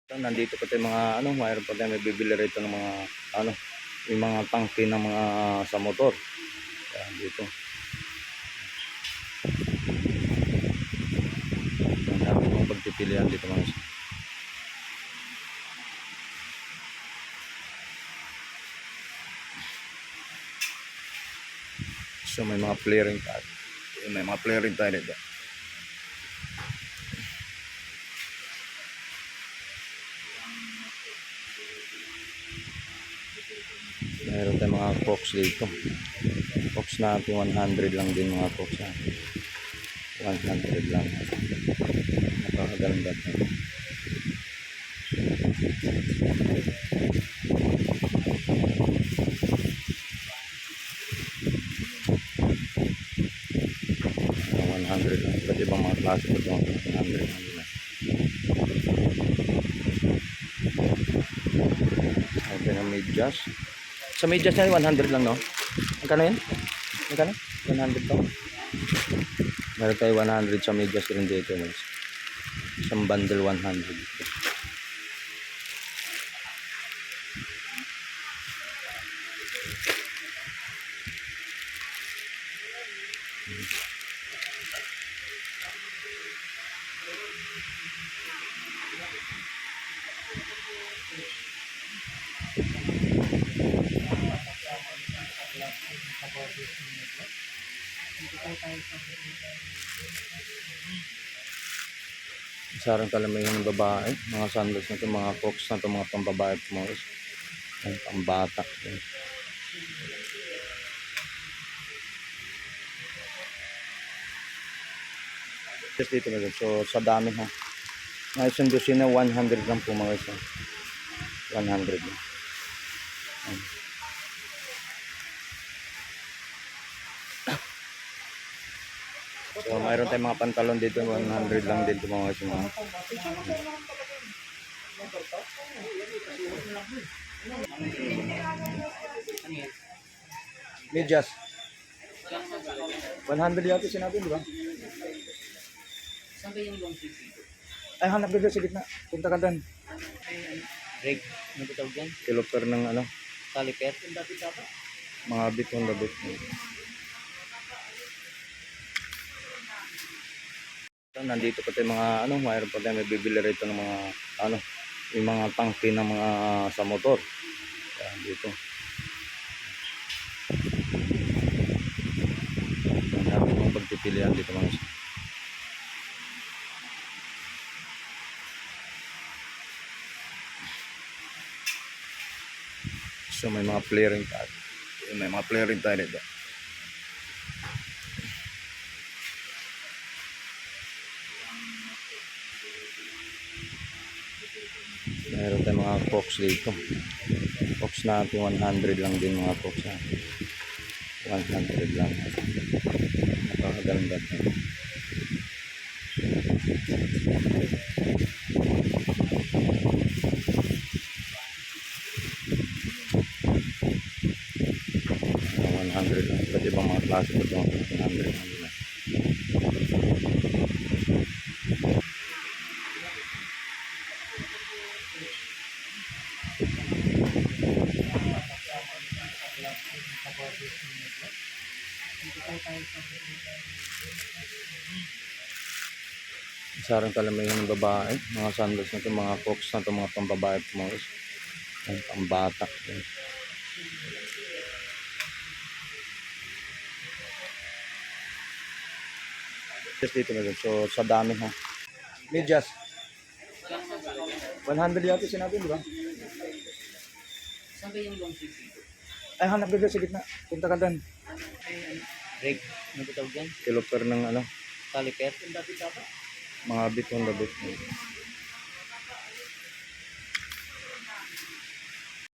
Nandito pa tayo mga mayroon pa tayo may bibili rito ng mga yung mga tangke ng mga sa motor. Ayan, dito. Ang dami mong pagpipilian dito mga isa. So may mga flaring tayo. May mga flaring tayo dito. Mayroon tayong mga Fox dito. Fox natin 100 lang din mga Fox natin. 100 lang. Napakaganda ito. $100 lang. Iba't ibang mga klase ito. $100 lang. Okay na medyas. Sa medyas na 100 lang, no? Magkano yun? Magkano? 100 to? Meron tayo 100 sa medyas rin dito. Isang bundle 100. Sarang kalamihan ng babae, mga sandals na ito, mga Crocs na ito, mga pambabae ito, mga pambata. Just dito na so sa dami ha. Mga isang dosina 100 lang po mga isa. 100 lang. So mayroon tayong mga pantalon dito 100 lang din ito mga isa. Medyas 100 yata sinabi, di ba? Saan ba yung long sleeve dito? Ay, hanap dito sa gitna. Punta ka doon. Reg, ano ba tawag yan? Kiloper ng Caliper? mga bitong labit. Nandito pa tayo mga mayroon pa tayo may bibili rito ng mga yung mga tangke ng mga sa motor. Ayan, dito. Ang dami mong pagpipilian dito mga isa. So may mga flaring tayo. May mga flaring tayo dito. Mayroon tayong mga Fox dito. Fox natin 100 lang din mga Fox natin. 100 lang. Napakaganda ito. Iba't ibang mga klase ito. 100 lang. Sarang kalamihan ng babae, mga sandals na ito, mga Crocs na ito, mga pambabae ito, mga pambata. Just dito na so sa dami ha. Medyas 100 yata sinabi, di ba? Saan ba yung long sleeve dito? Ay, hanap dito sa gitna. Punta ka doon. Reg, ano ba tawag yan? Kiloper ng Caliper? mga bitong labit.